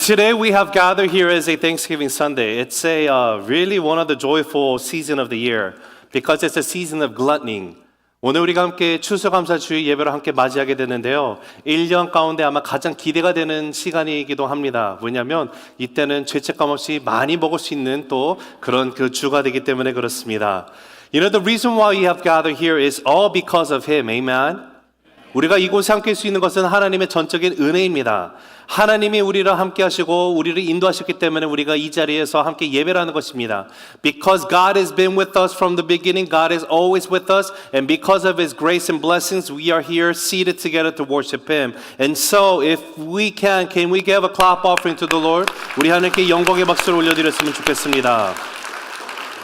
Today we have gathered here as a Thanksgiving Sunday. It's really one of the joyful season of the year because it's a season of gluttony. 오늘 우리가 함께 추수감사주의 예배를 함께 맞이하게 되는데요. 1년 가운데 아마 가장 기대가 되는 시간이기도 합니다. 왜냐하면 이때는 죄책감 없이 많이 먹을 수 있는 또 그런 그 주가 되기 때문에 그렇습니다. You know, the reason why we have gathered here is all because of Him. Amen. 우리가 이곳에 함께 할 수 있는 것은 하나님의 전적인 은혜입니다. 하나님이 우리를 함께 하시고 우리를 인도하셨기 때문에 우리가 이 자리에서 함께 예배를 하는 것입니다. Because God has been with us from the beginning, God is always with us, and because of His grace and blessings, we are here seated together to worship Him. And so, if we can we give a clap offering to the Lord? 우리 하나님께 영광의 박수를 올려드렸으면 좋겠습니다.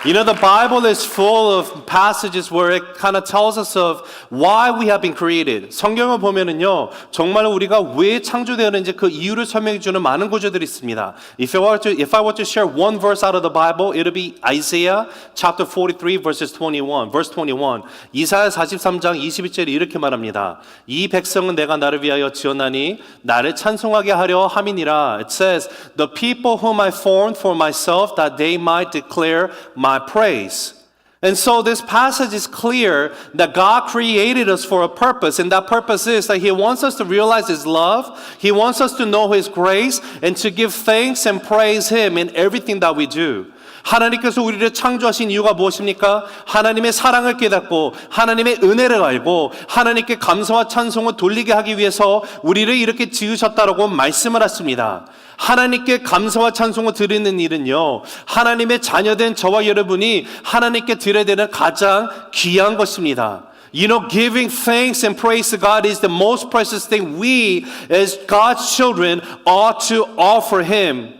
You know, the Bible is full of passages where it kind of tells us of why we have been created. 성경을 보면은요, 정말 우리가 왜 창조되었는지 그 이유를 설명해 주는 많은 구절들이 있습니다. If I were to share one verse out of the Bible, it'll be Isaiah chapter 43 verse 21. 이사야 43장 21절이 이렇게 말합니다. 이 백성은 내가 나를 위하여 지었나니 나를 찬송하게 하려 함이니라. It says, the people whom I formed for myself, that they might declare my praise. And so this passage is clear that God created us for a purpose, and that purpose is that He wants us to realize His love, He wants us to know His grace, and to give thanks and praise Him in everything that we do. 하나님께서 우리를 창조하신 이유가 무엇입니까? 하나님의 사랑을 깨닫고 하나님의 은혜를 알고 하나님께 감사와 찬송을 돌리게 하기 위해서 우리를 이렇게 지으셨다라고 말씀을 하십니다. 하나님께 감사와 찬송을 드리는 일은요, 하나님의 자녀된 저와 여러분이 하나님께 드려야 되는 가장 귀한 것입니다. You know, giving thanks and praise to God is the most precious thing we as God's children ought to offer Him.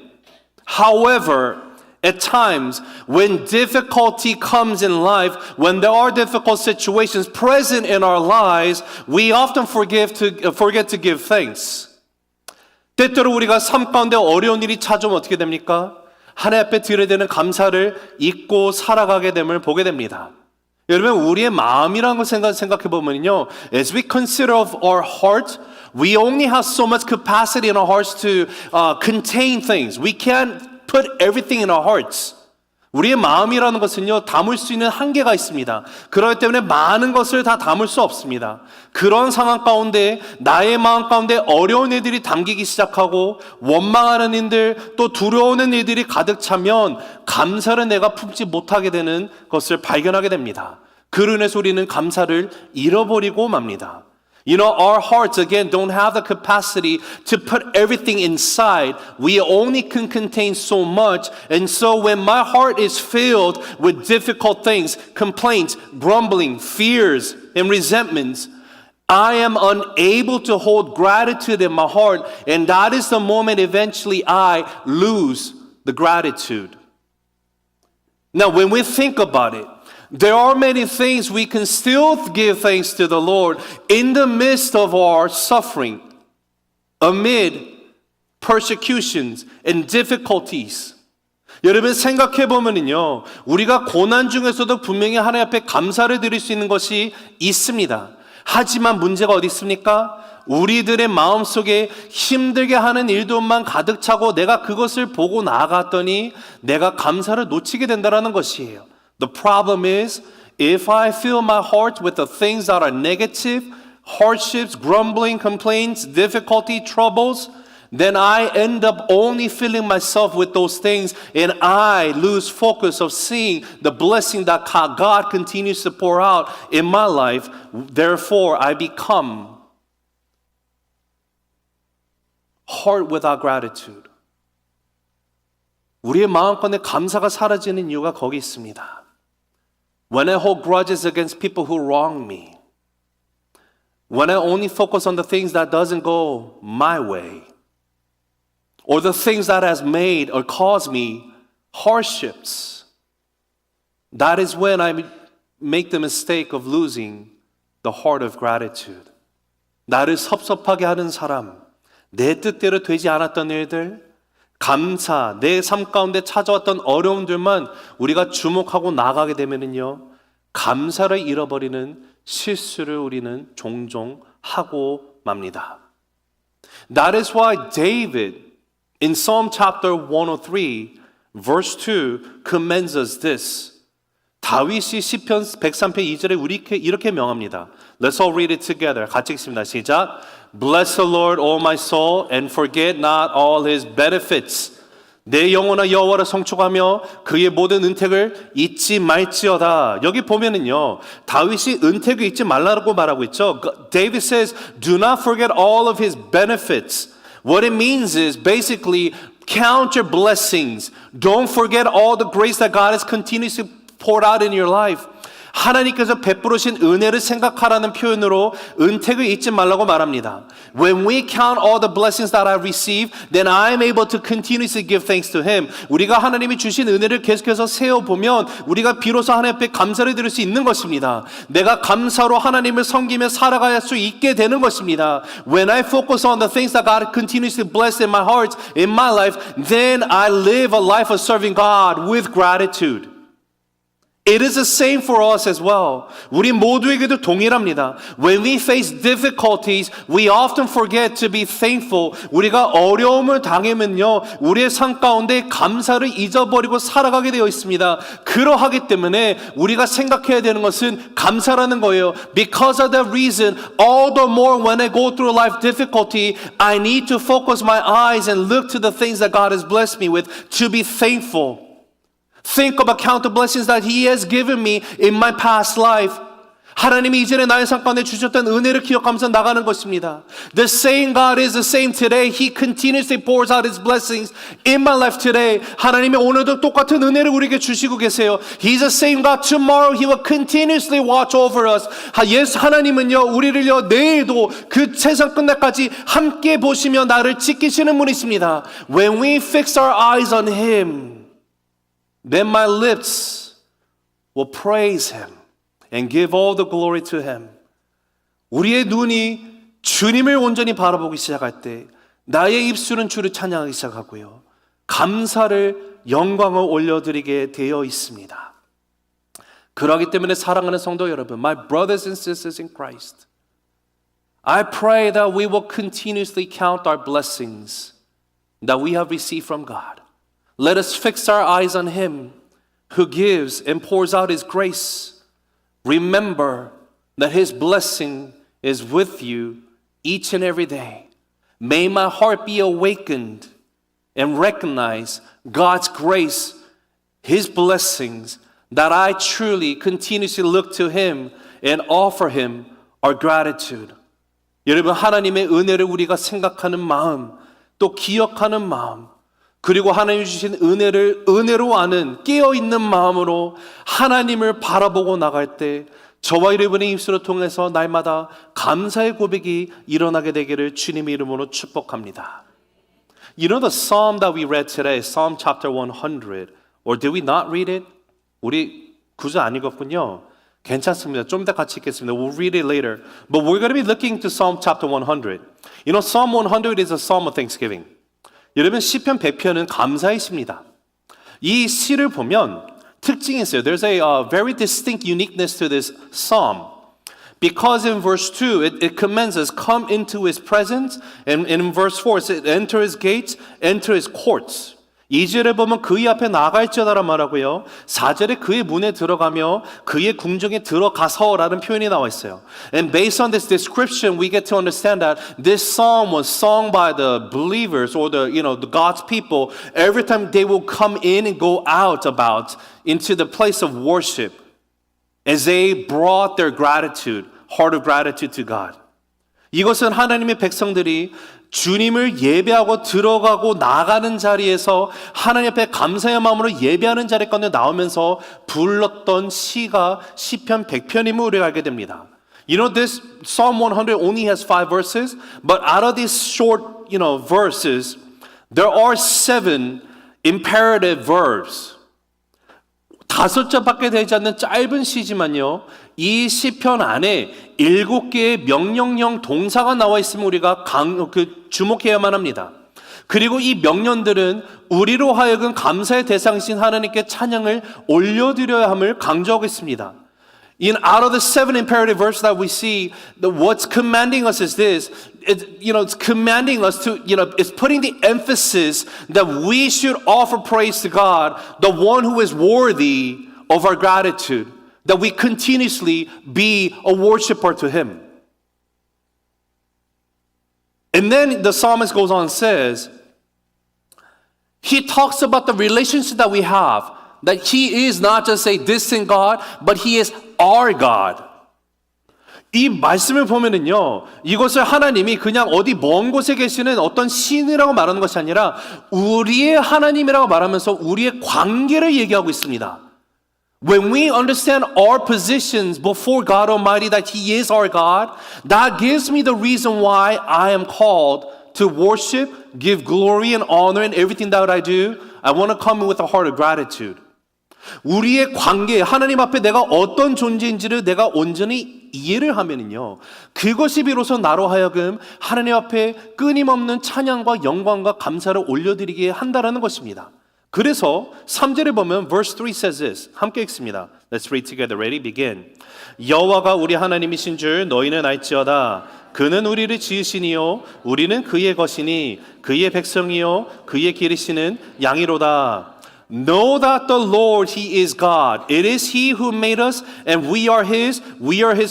However, at times, when difficulty comes in life, when there are difficult situations present in our lives, we often forget to give thanks. 때때로 우리가 삶 가운데 어려운 일이 찾아오면 어떻게 됩니까? 하나님 앞에 드려야 되는 감사를 잊고 살아가게 됨을 보게 됩니다. 여러분, 우리의 마음이라는 걸 생각해 보면요, as we consider of our heart, we only have so much capacity in our hearts to contain things. We can't put everything in our hearts. 우리의 마음이라는 것은요, 담을 수 있는 한계가 있습니다. 그렇기 때문에 많은 것을 다 담을 수 없습니다. 그런 상황 가운데 나의 마음 가운데 어려운 일들이 담기기 시작하고 원망하는 일들 또 두려워하는 일들이 가득 차면 감사를 내가 품지 못하게 되는 것을 발견하게 됩니다. 그로 인해서 우리는 감사를 잃어버리고 맙니다. You know, our hearts, again, don't have the capacity to put everything inside. We only can contain so much. And so when my heart is filled with difficult things, complaints, grumbling, fears, and resentments, I am unable to hold gratitude in my heart. And that is the moment eventually I lose the gratitude. Now, when we think about it, there are many things we can still give thanks to the Lord in the midst of our suffering, amid persecutions and difficulties. 여러분 생각해 보면요, 우리가 고난 중에서도 분명히 하나님 앞에 감사를 드릴 수 있는 것이 있습니다. 하지만 문제가 어디 있습니까? 우리들의 마음속에 힘들게 하는 일들만 가득 차고 내가 그것을 보고 나아갔더니 내가 감사를 놓치게 된다는 것이에요. The problem is, if I fill my heart with the things that are negative, hardships, grumbling, complaints, difficulty, troubles, then I end up only filling myself with those things and I lose focus of seeing the blessing that God continues to pour out in my life. Therefore, I become heart without gratitude. 우리의 마음 가운데 감사가 사라지는 이유가 거기 있습니다. When I hold grudges against people who wrong me, when I only focus on the things that doesn't go my way, or the things that has made or caused me hardships, that is when I make the mistake of losing the heart of gratitude. 나를 섭섭하게 하는 사람, 내 뜻대로 되지 않았던 일들, 감사, 내 삶 가운데 찾아왔던 어려움들만 우리가 주목하고 나가게 되면요, 감사를 잃어버리는 실수를 우리는 종종 하고 맙니다. That is why David In Psalm chapter 103, verse 2 commends us this. 다윗이 시편 103편 2절에 우리 이렇게 명합니다. Let's all read it together. 같이 읽습니다. 시작. Bless the Lord, O my soul, and forget not all his benefits. 내 영혼아 여호와를 성축하며 그의 모든 은택을 잊지 말지어다. 여기 보면은요, 다윗이 은택을 잊지 말라고 말하고 있죠. David says, do not forget all of his benefits. What it means is basically count your blessings. Don't forget all the grace that God has continuously poured out in your life. 하나님께서 베푸르신 은혜를 생각하라는 표현으로 은택을 잊지 말라고 말합니다. When we count all the blessings that I receive, then I am able to continuously give thanks to Him. 우리가 하나님이 주신 은혜를 계속해서 세어보면 우리가 비로소 하나님 앞에 감사를 드릴 수 있는 것입니다. 내가 감사로 하나님을 섬기며 살아갈 수 있게 되는 것입니다. When I focus on the things that God continuously blessed in my heart, in my life, then I live a life of serving God with gratitude. It is the same for us as well. 우리 모두에게도 동일합니다. When we face difficulties, we often forget to be thankful. 우리가 어려움을 당하면요, 우리의 삶 가운데 감사를 잊어버리고 살아가게 되어 있습니다. 그러하기 때문에 우리가 생각해야 되는 것은 감사라는 거예요. Because of that reason, all the more when I go through life difficulty, I need to focus my eyes and look to the things that God has blessed me with to be thankful. Think about count the blessings that He has given me in my past life. 하나님이 이전에 나의 삶 가운데 주셨던 은혜를 기억하면서 나가는 것입니다. The same God is the same today. He continuously pours out His blessings in my life today. 하나님이 오늘도 똑같은 은혜를 우리에게 주시고 계세요. He's the same God. Tomorrow He will continuously watch over us. 예수 하나님은요, 우리를요, 내일도 그 세상 끝날까지 함께 보시며 나를 지키시는 분이십니다. When we fix our eyes on Him, then my lips will praise Him and give all the glory to Him. 우리의 눈이 주님을 온전히 바라보기 시작할 때 나의 입술은 주를 찬양하기 시작하고요. 감사를 영광을 올려드리게 되어 있습니다. 그렇기 때문에 사랑하는 성도 여러분, my brothers and sisters in Christ, I pray that we will continuously count our blessings that we have received from God. Let us fix our eyes on Him who gives and pours out His grace. Remember that His blessing is with you each and every day. May my heart be awakened and recognize God's grace, His blessings, that I truly continuously look to Him and offer Him our gratitude. 여러분, 하나님의 은혜를 우리가 생각하는 마음, 또 기억하는 마음, 그리고 하나님 주신 은혜를 은혜로 아는 깨어있는 마음으로 하나님을 바라보고 나갈 때 저와 여러분의 입술을 통해서 날마다 감사의 고백이 일어나게 되기를 주님의 이름으로 축복합니다. You know the psalm that we read today, Psalm chapter 100, or did we not read it? 우리 구절 안 읽었군요. 괜찮습니다. 좀 더 같이 읽겠습니다. We'll read it later. But we're going to be looking to Psalm chapter 100. You know, Psalm 100 is a psalm of thanksgiving. 여러분, 시편 100편은 감사의 시입니다. 이 시를 보면 특징이 있어요. There's a very distinct uniqueness to this psalm. Because in verse 2, it commends us, come into His presence. And in verse 4, it says, enter His gates, enter His courts. 2절에 보면 그의 앞에 나갈지어다란 말하고요. 4절에 그의 문에 들어가며 그의 궁정에 들어가서라는 표현이 나와 있어요. And based on this description, we get to understand that this psalm was sung by the believers or the God's people every time they will come in and go out about into the place of worship as they brought their gratitude, heart of gratitude to God. 이것은 하나님의 백성들이 주님을 예배하고 들어가고 나가는 자리에서 하나님 앞에 감사의 마음으로 예배하는 자리 가운데 나오면서 불렀던 시가 시편 100편임을 우리가 알게 됩니다. You know, this Psalm 100 only has 5 verses, but out of these short, verses, there are 7 imperative verbs. 5절밖에 되지 않는 짧은 시지만요, 이 시편 안에 7개의 명령형 동사가 나와 있으면 우리가 주목해야만 합니다. 그리고 이 명령들은 우리로 하여금 감사의 대상이신 하나님께 찬양을 올려드려야 함을 강조하고 있습니다. Out of the 7 imperative verses that we see, what's commanding us is this. It's commanding us to, it's putting the emphasis that we should offer praise to God, the one who is worthy of our gratitude, that we continuously be a worshiper to Him. And then the psalmist goes on and says, he talks about the relationship that we have, that He is not just a distant God, but He is our God. 이 말씀을 보면은요, 이것을 하나님이 그냥 어디 먼 곳에 계시는 어떤 신이라고 말하는 것이 아니라 우리의 하나님이라고 말하면서 우리의 관계를 얘기하고 있습니다. When we understand our positions before God Almighty, that He is our God, that gives me the reason why I am called to worship, give glory and honor in everything that I do. I want to come with a heart of gratitude. 우리의 관계, 하나님 앞에 내가 어떤 존재인지를 내가 온전히 이해를 하면은요, 그것이 비로소 나로 하여금 하나님 앞에 끊임없는 찬양과 영광과 감사를 올려드리게 한다라는 것입니다. 그래서 3절에 보면 verse 3 says this. 함께 읽습니다. Let's read together. Ready? Begin. 여호와가 우리 하나님이신 줄 너희는 알지어다. 그는 우리를 지으시니요 우리는 그의 것이니 그의 백성이요 그의 기르시는 양이로다. Know that the Lord, He is God. It is He who made us, and we are His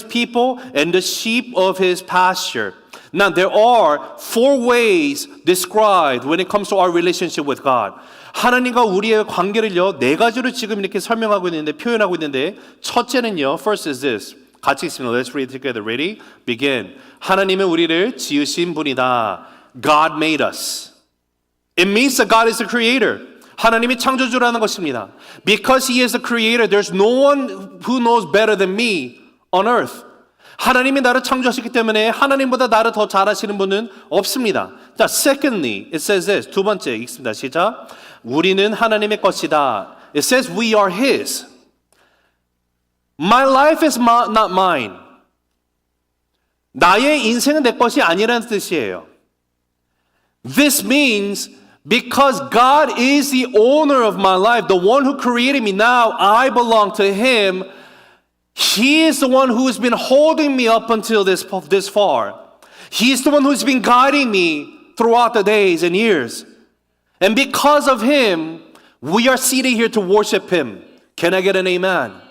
people, and the sheep of His pasture. Now, there are 4 ways described when it comes to our relationship with God. 하나님과 우리의 관계를요, 4가지로 지금 이렇게 설명하고 있는데, 표현하고 있는데, 첫째는요, first is this. 같이 읽습니다. Let's read together. Ready? Begin. 하나님은 우리를 지으신 분이다. God made us. It means that God is the creator. 하나님이 창조주라는 것입니다. Because He is the creator, there's no one who knows better than me on earth. 하나님이 나를 창조하셨기 때문에 하나님보다 나를 더 잘 아시는 분은 없습니다. 자, secondly, it says this. 2번째 읽습니다. 시작. 우리는 하나님의 것이다. It says we are His. My life is not mine. 나의 인생은 내 것이 아니라는 뜻이에요. This means because God is the owner of my life, the one who created me, now I belong to Him. He is the one who has been holding me up until this far. He is the one who's been guiding me throughout the days and years. And because of Him, we are seated here to worship Him. Can I get an amen?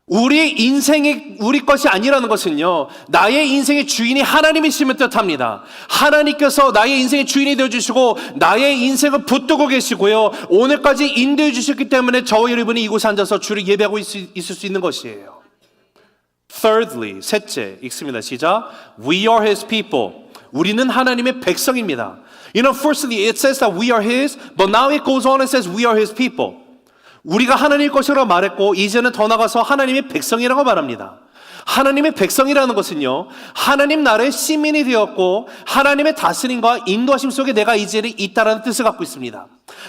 우리 인생이 우리 것이 아니라는 것은요, 나의 인생의 주인이 하나님이심을 뜻합니다. 하나님께서 나의 인생의 주인이 되어주시고 나의 인생을 붙들고 계시고요, 오늘까지 인도해 주셨기 때문에 저와 여러분이 이곳에 앉아서 주를 예배하고 있을 수 있는 것이에요. Thirdly, 셋째 읽습니다. 시작. We are His people. 우리는 하나님의 백성입니다. Firstly, it says that we are His, but now it goes on and says we are His people. 우리가 하나님의 것이라고 말했고 이제는 더 나가서 하나님의 백성이라고 말합니다. 하나님의 백성이라는 것은요, 하나님 나라의 시민이 되었고 하나님의 다스림과 인도하심 속에 내가 이제는 있다라는 뜻을 갖고 있습니다.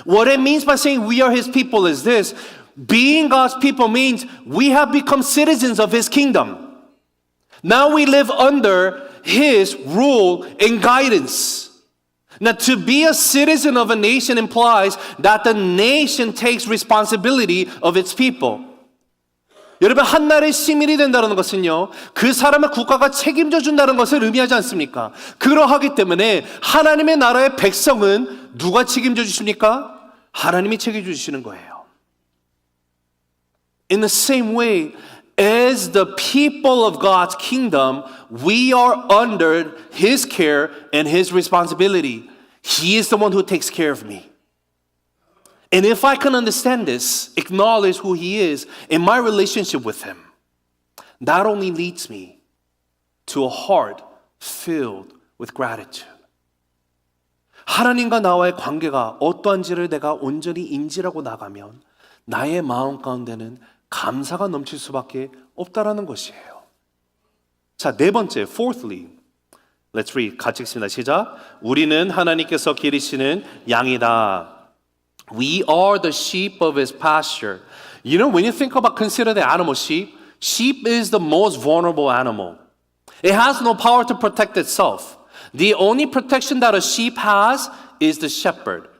What it means by saying we are His people is this. Being God's people means we have become citizens of His kingdom. Now we live under His rule and guidance. Now, to be a citizen of a nation implies that the nation takes responsibility of its people. 여러분, 한 나라의 시민이 된다는 것은요, 그 사람의 국가가 책임져 준다는 것을 의미하지 않습니까? 그러하기 때문에 하나님의 나라의 백성은 누가 책임져 주십니까? 하나님이 책임져 주시는 거예요. In the same way, as the people of God's kingdom, we are under His care and His responsibility. He is the one who takes care of me. And if I can understand this, acknowledge who He is in my relationship with Him, that only leads me to a heart filled with gratitude. 하나님과 나와의 관계가 어떠한지를 내가 온전히 인지하고 나가면 나의 마음 가운데는 감사가 넘칠 수밖에 없다라는 것이에요. 자, 4번째, fourthly, let's read. 같이 읽습니다. 시작. 우리는 하나님께서 기르시는 양이다. We are the sheep of His pasture. When you think about, consider the animal sheep, sheep is the most vulnerable animal. It has no power to protect itself. The only protection that a sheep has is the shepherd.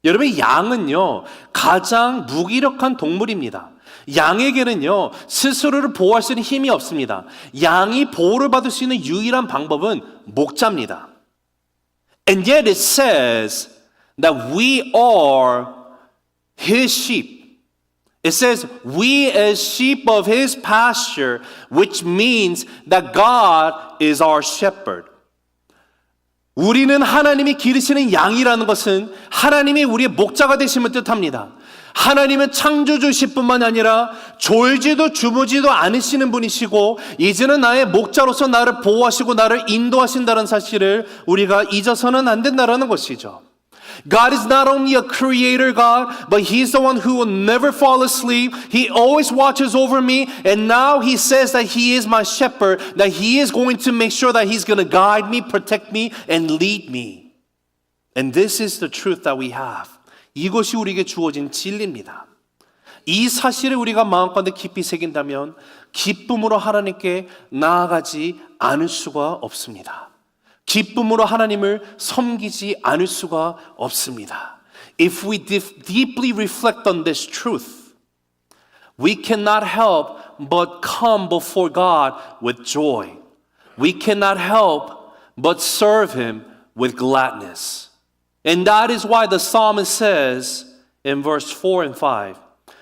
여러분, 양은요, 가장 무기력한 동물입니다. 양에게는요, 스스로를 보호할 수 있는 힘이 없습니다. 양이 보호를 받을 수 있는 유일한 방법은 목자입니다. And yet it says that we are his sheep. It says, we as sheep of his pasture, which means that God is our shepherd. 우리는 하나님이 기르시는 양이라는 것은 하나님이 우리의 목자가 되심을 뜻합니다. 하나님은 창조주실 뿐만 아니라 졸지도 주무지도 않으시는 분이시고 이제는 나의 목자로서 나를 보호하시고 나를 인도하신다는 사실을 우리가 잊어서는 안 된다는 것이죠. God is not only a creator God, but He's the one who will never fall asleep. He always watches over me, and now He says that He is my shepherd, that He is going to make sure that He's going to guide me, protect me, and lead me. And this is the truth that we have. 이것이 우리에게 주어진 진리입니다. 이 사실을 우리가 마음가운데 깊이 새긴다면 기쁨으로 하나님께 나아가지 않을 수가 없습니다. 기쁨으로 하나님을 섬기지 않을 수가 없습니다. If we deeply reflect on this truth, we cannot help but come before God with joy. We cannot help but serve Him with gladness. And that is why the psalmist says in verse 4 and 5.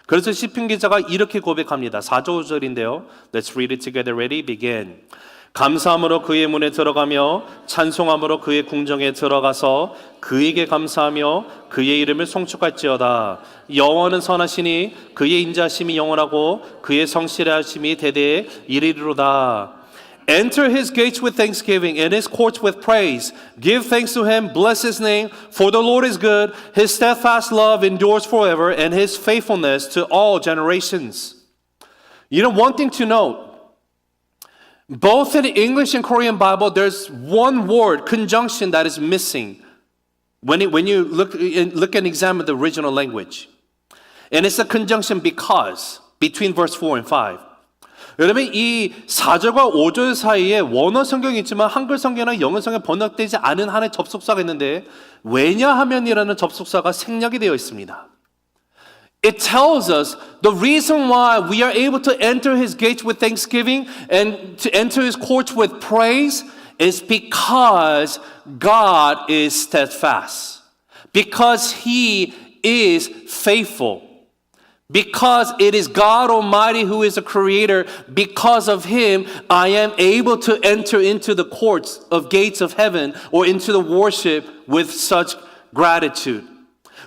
그래서 시편 기자가 이렇게 고백합니다. 4절 5절인데요. Let's read it together. Ready? Begin. 감사함으로 그의 문에 들어가며 찬송함으로 그의 궁정에 들어가서 그에게 감사하며 그의 이름을 송축할지어다. 여호와는 선하시니 그의 인자하심이 영원하고 그의 성실의 하심이 대대에 이르리로다. Enter his gates with thanksgiving and his courts with praise. Give thanks to him, bless his name, for the Lord is good. His steadfast love endures forever and his faithfulness to all generations. You know, one thing to note, both in the English and Korean Bible, there's one word, conjunction, that is missing when you look and examine the original language. And it's the conjunction because, between verse 4 and 5. 여러분, 이 4절과 5절 사이에 원어 성경이 있지만 한글 성경이나 영어 성경에 번역되지 않은 하나의 접속사가 있는데 왜냐하면이라는 접속사가 생략이 되어 있습니다. It tells us the reason why we are able to enter his gates with thanksgiving and to enter his courts with praise is because God is steadfast. Because he is faithful. Because it is God Almighty who is the creator, because of him, I am able to enter into the courts of gates of heaven or into the worship with such gratitude.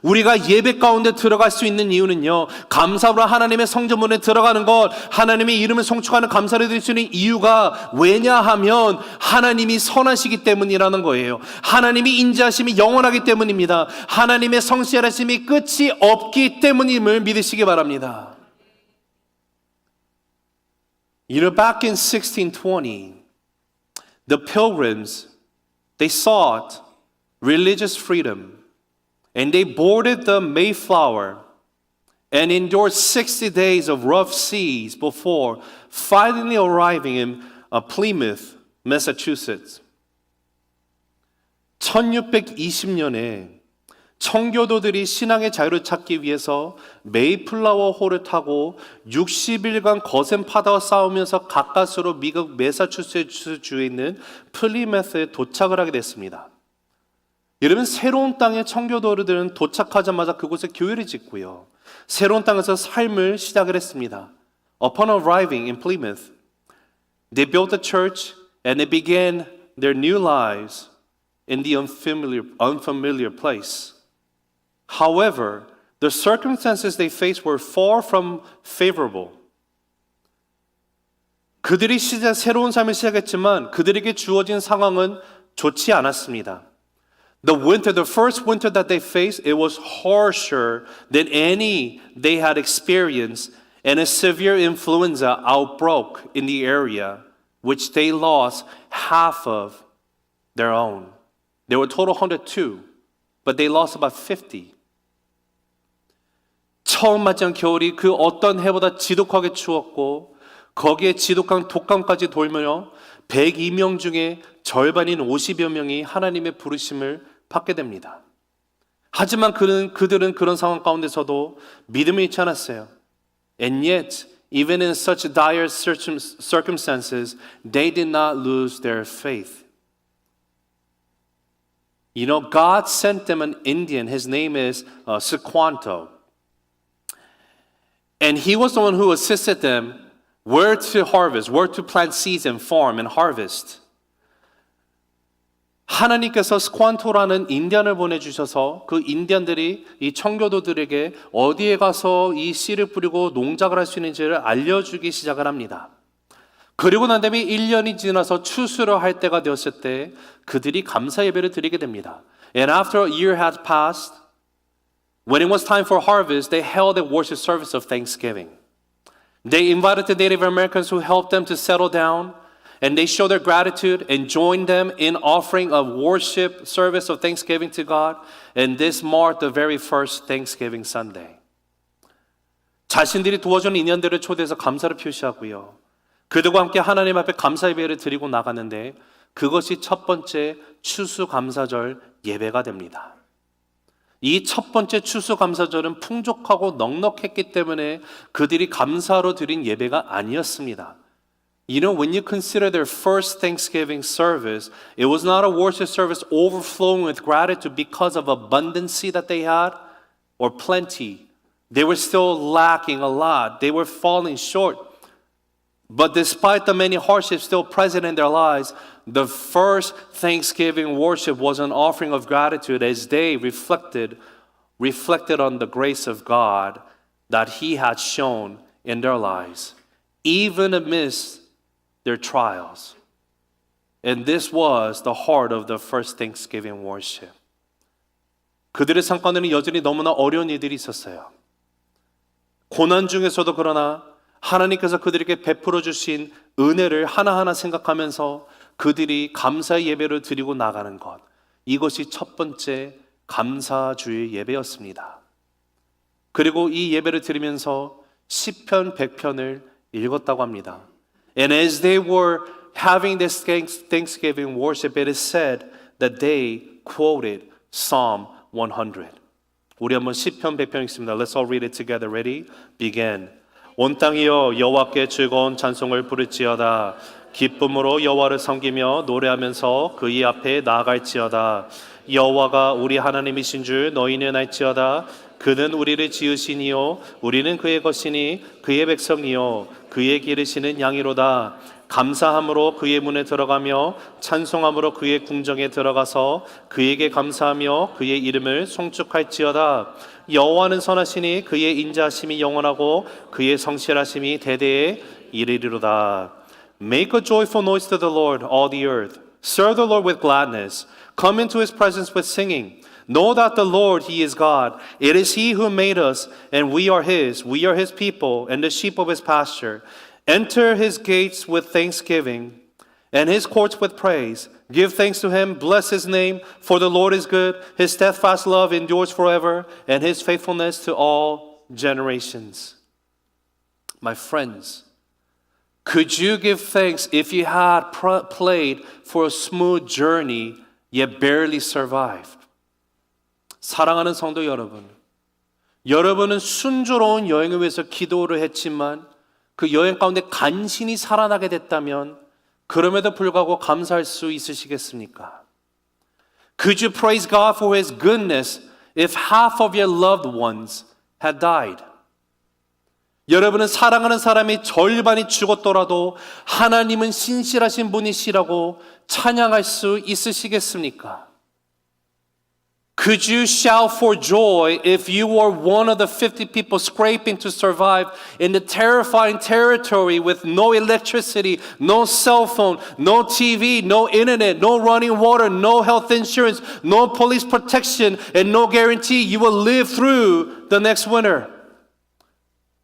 우리가 예배 가운데 들어갈 수 있는 이유는요, 감사로 하나님의 성전문에 들어가는 것, 하나님의 이름을 송축하는 감사를 드릴 수 있는 이유가 왜냐하면 하나님이 선하시기 때문이라는 거예요. 하나님이 인자하심이 영원하기 때문입니다. 하나님의 성실하심이 끝이 없기 때문임을 믿으시기 바랍니다. You know, back in 1620, the pilgrims, they sought religious freedom. And they boarded the Mayflower and endured 60 days of rough seas before finally arriving in Plymouth, Massachusetts. 1620년에 청교도들이 신앙의 자유를 찾기 위해서 메이플라워 호를 타고 60일간 거센 파도와 싸우면서 가까스로 미국 매사추세츠 주에 있는 플리메스에 도착을 하게 됐습니다. 여러분, 새로운 땅에 청교도들은 도착하자마자 그곳에 교회를 짓고요. 새로운 땅에서 삶을 시작을 했습니다. Upon arriving in Plymouth, they built a church and they began their new lives in the unfamiliar place. However, the circumstances they faced were far from favorable. 그들이 새로운 삶을 시작했지만 그들에게 주어진 상황은 좋지 않았습니다. The first winter that they faced, it was harsher than any they had experienced, and a severe influenza outbroke in the area, which they lost half of their own. They were total 102, but they lost about 50. 처음 맞이한 겨울이 그 어떤 해보다 지독하게 추웠고 거기에 지독한 독감까지 돌며 102명 중에 절반인 50여 명이 하나님의 부르심을 받게 됩니다. 하지만 그들은 그런 상황 가운데서도 믿음을 잃지 않았어요. And yet, even in such dire circumstances, they did not lose their faith. You know, God sent them an Indian. His name is Sequanto. And he was the one who assisted them where to harvest, where to plant seeds and farm and harvest. 하나님께서 스ኳን토라는 인디언을 보내주셔서 그 인디언들이 이 청교도들에게 어디에 가서 이 씨를 뿌리고 농작을 할 수 있는지를 알려주기 시작을 합니다. 그리고 난 다음에 1년이 지나서 추수를 할 때가 되었을 때 그들이 감사 예배를 드리게 됩니다. And after a year had passed, when it was time for harvest, they held a worship service of thanksgiving. They invited the Native Americans who helped them to settle down, and they showed their gratitude and joined them in offering a worship service of thanksgiving to God. And this marked the very first Thanksgiving Sunday. 자신들이 도와준 인연들을 초대해서 감사를 표시하고요. 그들과 함께 하나님 앞에 감사 예배를 드리고 나가는데 그것이 첫 번째 추수감사절 예배가 됩니다. 이 첫 번째 추수감사절은 풍족하고 넉넉했기 때문에 그들이 감사로 드린 예배가 아니었습니다. You know, when you consider their first Thanksgiving service, it was not a worship service overflowing with gratitude because of abundancy that they had or plenty. They were still lacking a lot. They were falling short. But despite the many hardships still present in their lives, the first Thanksgiving worship was an offering of gratitude as they reflected on the grace of God that He had shown in their lives, even amidst their trials. And this was the heart of the first Thanksgiving worship. 그들의 삶 가운데는 여전히 너무나 어려운 일들이 있었어요. 고난 중에서도 그러나 하나님께서 그들에게 베풀어 주신 은혜를 하나하나 생각하면서 그들이 감사의 예배를 드리고 나가는 것. 이것이 첫 번째 감사주의 예배였습니다. 그리고 이 예배를 드리면서 시편 100편을 읽었다고 합니다. And as they were having this Thanksgiving worship, it is said that they quoted Psalm 100. 우리 한번 시편 100편 읽습니다. Let's all read it together. Ready? Begin. 온 땅이여 여호와께 즐거운 찬송을 부를지어다. 기쁨으로 여호와를 섬기며 노래하면서 그의 앞에 나아갈지어다. 여호와가 우리 하나님이신 줄 너희는 알지어다. 그는 우리를 지으시니요 우리는 그의 것이니 그의 백성이요 그의 기르시는 양이로다. 감사함으로 그의 문에 들어가며 찬송함으로 그의 궁정에 들어가서 그에게 감사하며 그의 이름을 송축할지어다. 여호와는 선하시니 그의 인자하심이 영원하고 그의 성실하심이 대대에 이르리로다. Make a joyful noise to the Lord, all the earth. Serve the Lord with gladness. Come into His presence with singing. Know that the Lord, He is God. It is He who made us, and we are His. We are His people, and the sheep of His pasture. Enter His gates with thanksgiving, and His courts with praise. Give thanks to Him, bless His name, for the Lord is good. His steadfast love endures forever, and His faithfulness to all generations. My friends, could you give thanks if you had played for a smooth journey, yet barely survived? 사랑하는 성도 여러분, 여러분은 순조로운 여행을 위해서 기도를 했지만 그 여행 가운데 간신히 살아나게 됐다면 그럼에도 불구하고 감사할 수 있으시겠습니까? Could you praise God for His goodness if half of your loved ones had died? 여러분은 사랑하는 사람이 절반이 죽었더라도 하나님은 신실하신 분이시라고 찬양할 수 있으시겠습니까? Could you shout for joy if you were one of the 50 people scraping to survive in the terrifying territory with no electricity, no cell phone, no TV, no internet, no running water, no health insurance, no police protection, and no guarantee you will live through the next winter?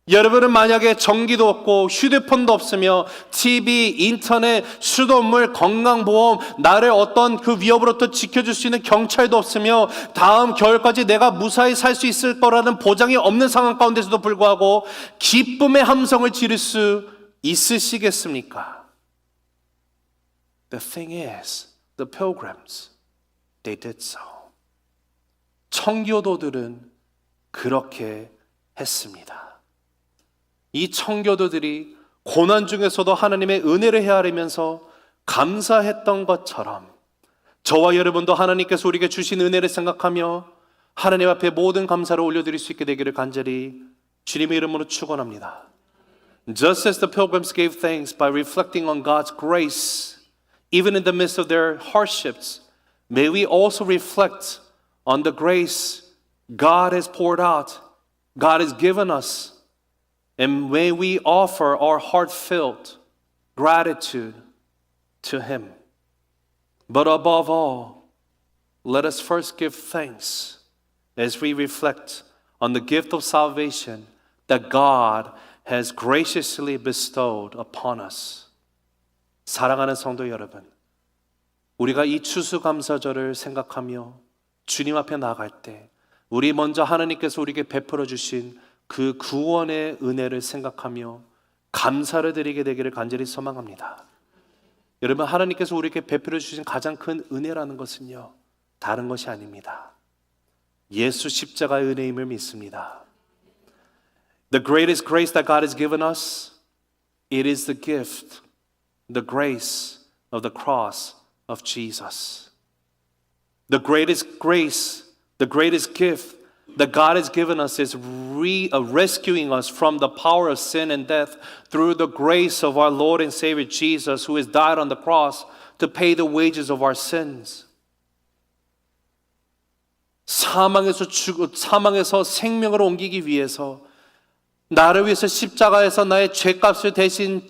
여러분은 만약에 전기도 없고 휴대폰도 없으며 TV, 인터넷, 수돗물, 건강보험, 나를 어떤 그 위협으로부터 지켜줄 수 있는 경찰도 없으며 다음 겨울까지 내가 무사히 살 수 있을 거라는 보장이 없는 상황 가운데서도 불구하고 기쁨의 함성을 지를 수 있으시겠습니까? The thing is, the pilgrims, they did so. 청교도들은 그렇게 했습니다. 이 청교도들이 고난 중에서도 하나님의 은혜를 헤아리면서 감사했던 것처럼 저와 여러분도 하나님께서 우리에게 주신 은혜를 생각하며 하나님 앞에 모든 감사를 올려드릴 수 있게 되기를 간절히 주님의 이름으로 축원합니다. Just as the pilgrims gave thanks by reflecting on God's grace, even in the midst of their hardships, may we also reflect on the grace God has poured out, God has given us, and may we offer our heartfelt gratitude to Him. But above all, let us first give thanks as we reflect on the gift of salvation that God has graciously bestowed upon us. 사랑하는 성도 여러분, 우리가 이 추수감사절을 생각하며 주님 앞에 나갈 때 우리 먼저 하나님께서 우리에게 베풀어 주신 그 구원의 은혜를 생각하며 감사를 드리게 되기를 간절히 소망합니다. 여러분, 하나님께서 우리에게 베풀어 주신 가장 큰 은혜라는 것은요, 다른 것이 아닙니다. 예수 십자가의 은혜임을 믿습니다. The greatest grace that God has given us, it is the gift, the grace of the cross of Jesus. The greatest grace, the greatest gift that God has given us is rescuing us from the power of sin and death through the grace of our Lord and Savior Jesus, who has died on the cross to pay the wages of our sins. 사망에서 생명으로 옮기기 위해서 나를 위해서 십자가에서 나의 죄값을 대신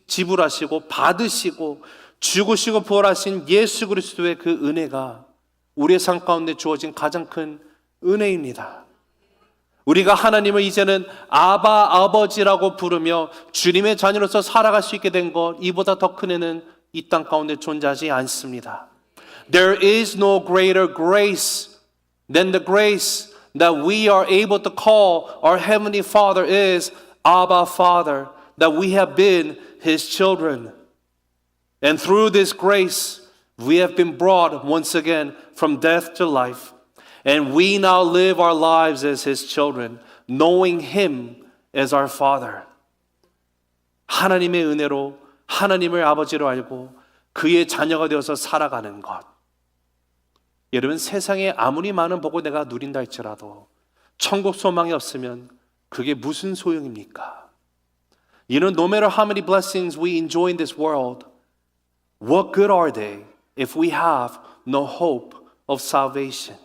지불하시고 받으시고 죽으시고 부활하신 예수 그리스도의 그 은혜가 우리의 삶 가운데 주어진 가장 큰 은혜입니다. 우리가 하나님을 이제는 아버지라고 부르며 주님의 자녀로서 살아갈 수 있게 된 것, 이보다 더 큰 은혜는 이 땅 가운데 존재하지 않습니다. There is no greater grace than the grace that we are able to call our Heavenly Father is Abba Father, that we have been His children. And through this grace, we have been brought once again from death to life. And we now live our lives as His children, knowing Him as our Father. 하나님의 은혜로 하나님을 아버지로 알고 그의 자녀가 되어서 살아가는 것. 여러분, 세상에 아무리 많은 복을 내가 누린다 할지라도 천국 소망이 없으면 그게 무슨 소용입니까? You know, no matter how many blessings we enjoy in this world, what good are they if we have no hope of salvation?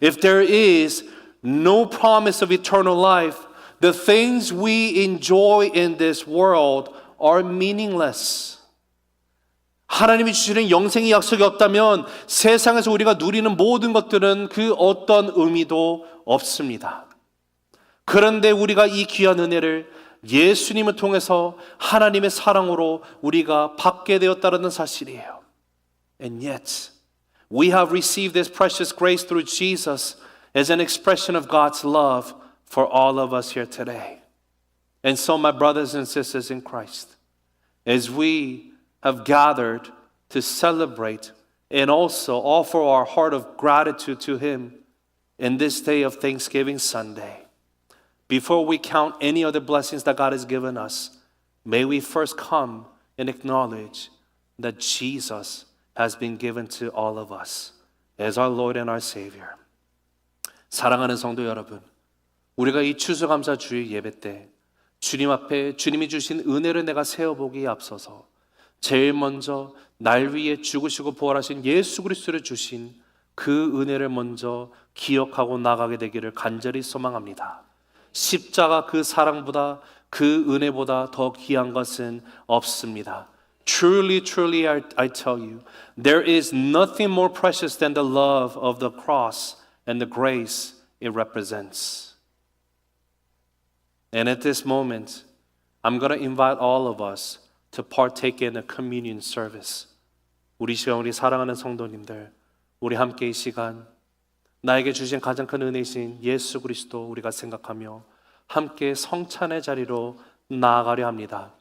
If there is no promise of eternal life, the things we enjoy in this world are meaningless. 하나님이 주시는 영생의 약속이 없다면 세상에서 우리가 누리는 모든 것들은 그 어떤 의미도 없습니다. 그런데 우리가 이 귀한 은혜를 예수님을 통해서 하나님의 사랑으로 우리가 받게 되었다는 사실이에요. And yet, we have received this precious grace through Jesus as an expression of God's love for all of us here today. And so, my brothers and sisters in Christ, as we have gathered to celebrate and also offer our heart of gratitude to Him in this day of Thanksgiving Sunday, before we count any other blessings that God has given us, may we first come and acknowledge that Jesus has been given to all of us as our Lord and our Savior. 사랑하는 성도 여러분, 우리가 이 추수감사 주일 예배 때 주님 앞에 주님이 주신 은혜를 내가 세어보기에 앞서서 제일 먼저 날 위해 죽으시고 부활하신 예수 그리스도를 주신 그 은혜를 먼저 기억하고 나가게 되기를 간절히 소망합니다. 십자가 그 사랑보다 그 은혜보다 더 귀한 것은 없습니다. Truly, truly, I tell you, there is nothing more precious than the love of the cross and the grace it represents. And at this moment, I'm going to invite all of us to partake in a communion service. 우리 시간 우리 사랑하는 성도님들, 우리 함께 이 시간 나에게 주신 가장 큰 은혜이신 예수 그리스도 우리가 생각하며 함께 성찬의 자리로 나아가려 합니다.